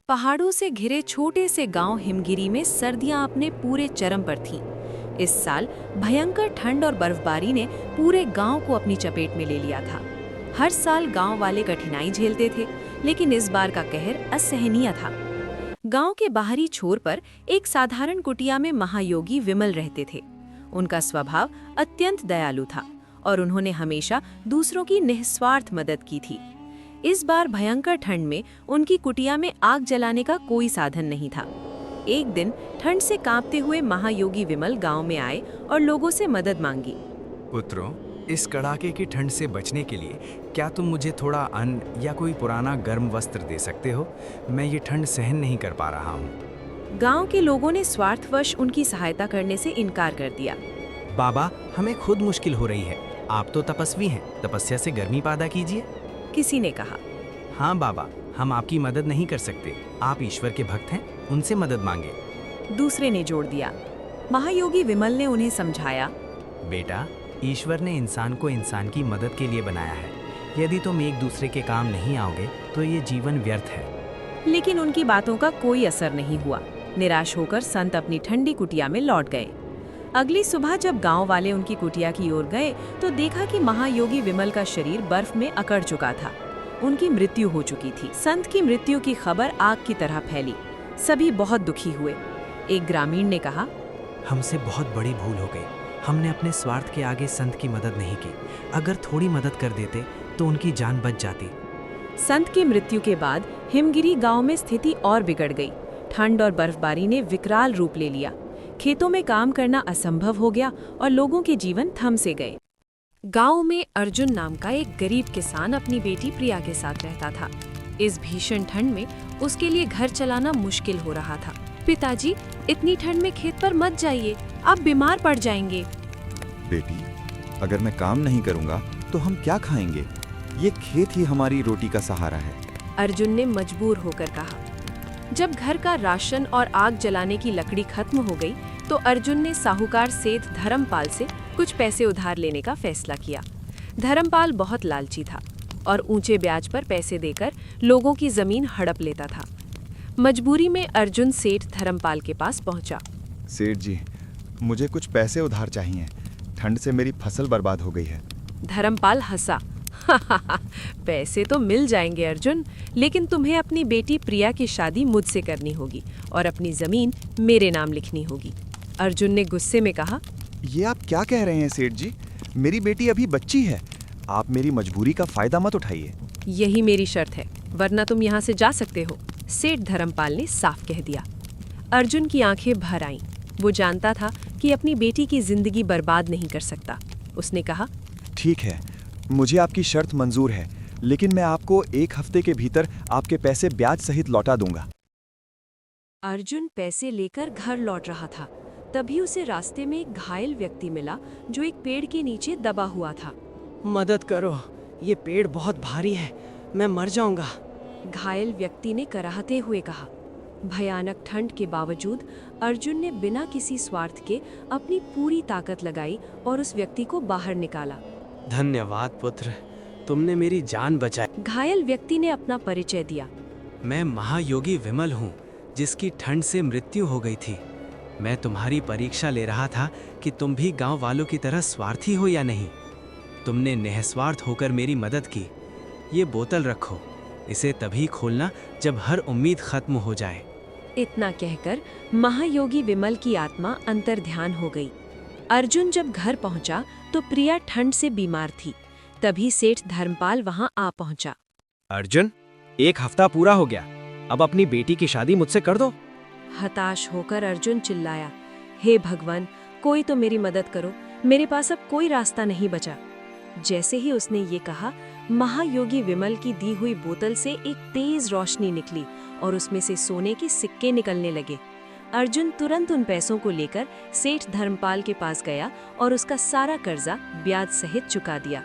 पहाड़ों से घिरे छोटे से गांव हिमगिरी में सर्दियां अपने पूरे चरम पर थीं। इस साल भयंकर ठंड और बर्फबारी ने पूरे गांव को अपनी चपेट में ले लिया था। हर साल गांव वाले कठिनाई झेलते थे, लेकिन इस बार का कहर असहनीय था। गांव के बाहरी छोर पर एक साधारण कुटिया में महायोगी विमल रहते थे। उनका स्वभाव अत्यंत दयालु था और उन्होंने हमेशा दूसरों की निस्वार्थ मदद की थी। इस बार भयंकर ठंड में उनकी कुटिया में आग जलाने का कोई साधन नहीं था। एक दिन ठंड से कांपते हुए महायोगी विमल गांव में आए और लोगों से मदद मांगी। पुत्रों, इस कड़ाके की ठंड से बचने के लिए क्या तुम मुझे थोड़ा अन्न या कोई पुराना गर्म वस्त्र दे सकते हो? मैं ये ठंड सहन नहीं कर पा रहा हूँ। गांव के लोगों ने स्वार्थवश उनकी सहायता करने से इनकार कर दिया। बाबा, हमें खुद मुश्किल हो रही है। आप तो तपस्वी हैं, तपस्या से गर्मी पैदा कीजिए। किसी ने कहा। हाँ बाबा, हम आपकी मदद नहीं कर सकते। आप ईश्वर के भक्त हैं, उनसे मदद मांगे। दूसरे ने जोड़ दिया। महायोगी विमल ने उन्हें समझाया, बेटा, ईश्वर ने इंसान को इंसान की मदद के लिए बनाया है। यदि तुम एक दूसरे के काम नहीं आओगे तो ये जीवन व्यर्थ है। लेकिन उनकी बातों का कोई असर नहीं हुआ। निराश होकर संत अपनी ठंडी कुटिया में लौट गए। अगली सुबह जब गांव वाले उनकी कुटिया की ओर गए तो देखा कि महायोगी विमल का शरीर बर्फ में अकड़ चुका था। उनकी मृत्यु हो चुकी थी। संत की मृत्यु की खबर आग की तरह फैली। सभी बहुत दुखी हुए। एक ग्रामीण ने कहा, हमसे बहुत बड़ी भूल हो गई। हमने अपने स्वार्थ के आगे संत की मदद नहीं की। अगर थोड़ी मदद कर देते तो उनकी जान बच जाती। संत की मृत्यु के बाद हिमगिरी गांव में स्थिति और बिगड़ गई। ठंड और बर्फबारी ने विकराल रूप ले लिया। खेतों में काम करना असंभव हो गया और लोगों के जीवन थम से गए। गांव में अर्जुन नाम का एक गरीब किसान अपनी बेटी प्रिया के साथ रहता था। इस भीषण ठंड में उसके लिए घर चलाना मुश्किल हो रहा था। पिताजी, इतनी ठंड में खेत पर मत जाइए, आप बीमार पड़ जाएंगे। बेटी, अगर मैं काम नहीं करूंगा तो हम क्या खाएंगे? ये खेत ही हमारी रोटी का सहारा है। अर्जुन ने मजबूर होकर कहा। जब घर का राशन और आग जलाने की लकड़ी खत्म हो गई तो अर्जुन ने साहूकार सेठ धर्मपाल से कुछ पैसे उधार लेने का फैसला किया। धर्मपाल बहुत लालची था और ऊंचे ब्याज पर पैसे देकर लोगों की जमीन हड़प लेता था। मजबूरी में अर्जुन सेठ धर्मपाल के पास पहुंचा। सेठ जी, मुझे कुछ पैसे उधार चाहिए। ठंड से मेरी फसल बर्बाद हो गई है। धर्मपाल हंसा। पैसे तो मिल जाएंगे अर्जुन, लेकिन तुम्हें अपनी बेटी प्रिया की शादी मुझसे करनी होगी और अपनी जमीन मेरे नाम लिखनी होगी। अर्जुन ने गुस्से में कहा, ये आप क्या कह रहे हैं सेठ जी? मेरी बेटी अभी बच्ची है। आप मेरी मजबूरी का फायदा मत उठाइए। यही मेरी शर्त है, वरना तुम यहाँ से जा सकते हो, सेठ धर्मपाल ने साफ कह दिया। अर्जुन की आंखें भर आईं। वो जानता था कि अपनी बेटी की जिंदगी बर्बाद नहीं कर सकता। उसने कहा, ठीक है, मुझे आपकी शर्त मंजूर है, लेकिन मैं आपको 1 हफ्ते के भीतर आपके पैसे ब्याज सहित लौटा दूंगा। अर्जुन पैसे लेकर घर लौट रहा था। तभी उसे रास्ते में एक घायल व्यक्ति मिला जो एक पेड़ के नीचे दबा हुआ था। मदद करो, ये पेड़ बहुत भारी है, मैं मर जाऊंगा। घायल व्यक्ति ने कराहते हुए कहा। भयानक ठंड के बावजूद अर्जुन ने बिना किसी स्वार्थ के अपनी पूरी ताकत लगाई और उस व्यक्ति को बाहर निकाला। धन्यवाद पुत्र, तुमने मेरी जान बचाई। घायल व्यक्ति ने अपना परिचय दिया। मैं महायोगी विमल हूँ, जिसकी ठंड से मृत्यु हो गई थी। मैं तुम्हारी परीक्षा ले रहा था कि तुम भी गांव वालों की तरह स्वार्थी हो या नहीं। तुमने निस्वार्थ होकर मेरी मदद की। ये बोतल रखो, इसे तभी खोलना जब हर उम्मीद खत्म हो जाए। इतना कहकर महायोगी विमल की आत्मा अंतर्ध्यान हो गई। अर्जुन जब घर पहुंचा तो प्रिया ठंड से बीमार थी। तभी सेठ धर्मपाल वहां आ पहुंचा। अर्जुन, 1 हफ्ता पूरा हो गया, अब अपनी बेटी की शादी मुझसे कर दो। हताश होकर अर्जुन चिल्लाया, हे भगवान, कोई तो मेरी मदद करो, मेरे पास अब कोई रास्ता नहीं बचा। जैसे ही उसने ये कहा, महायोगी विमल की दी हुई बोतल से एक तेज रोशनी निकली और उसमें से सोने के सिक्के निकलने लगे। अर्जुन तुरंत उन पैसों को लेकर सेठ धर्मपाल के पास गया और उसका सारा कर्जा ब्याज सहित चुका दिया।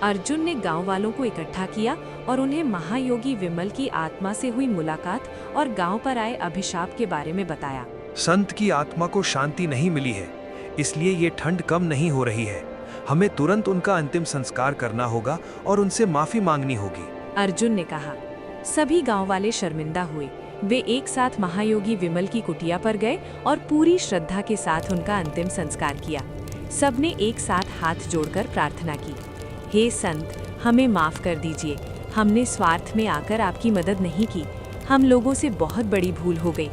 अर्जुन ने गांव वालों को इकट्ठा किया और उन्हें महायोगी विमल की आत्मा से हुई मुलाकात और गांव पर आए अभिशाप के बारे में बताया। संत की आत्मा को शांति नहीं मिली है, इसलिए ये ठंड कम नहीं हो रही है। हमें तुरंत उनका अंतिम संस्कार करना होगा और उनसे माफी मांगनी होगी। अर्जुन ने कहा। सभी गांव वाले शर्मिंदा हुए। वे एक साथ महायोगी विमल की कुटिया पर गए और पूरी श्रद्धा के साथ उनका अंतिम संस्कार किया। सबने एक साथ हाथ जोड़कर प्रार्थना की, हे संत, हमें माफ कर दीजिए। हमने स्वार्थ में आकर आपकी मदद नहीं की। हम लोगों से बहुत बड़ी भूल हो गई।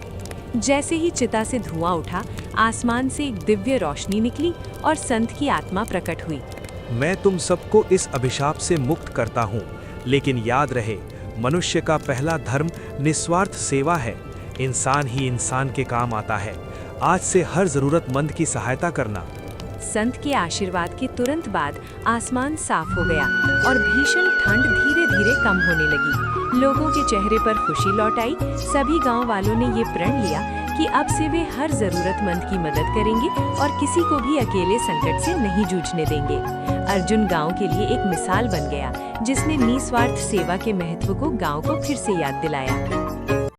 जैसे ही चिता से धुआं उठा, आसमान से एक दिव्य रोशनी निकली और संत की आत्मा प्रकट हुई। मैं तुम सबको इस अभिशाप से मुक्त करता हूँ, लेकिन याद रहे, मनुष्य का पहला धर्म निस्वार्थ सेवा है। इंसान ही इंसान के काम आता है। आज से हर जरूरतमंद की सहायता करना। संत के आशीर्वाद के तुरंत बाद आसमान साफ हो गया और भीषण ठंड धीरे धीरे कम होने लगी। लोगों के चेहरे पर खुशी लौट आई। सभी गांव वालों ने ये प्रण लिया कि अब से वे हर जरूरतमंद की मदद करेंगे और किसी को भी अकेले संकट से नहीं जूझने देंगे। अर्जुन गांव के लिए एक मिसाल बन गया, जिसने निस्वार्थ सेवा के महत्व को गांव को फिर से याद दिलाया।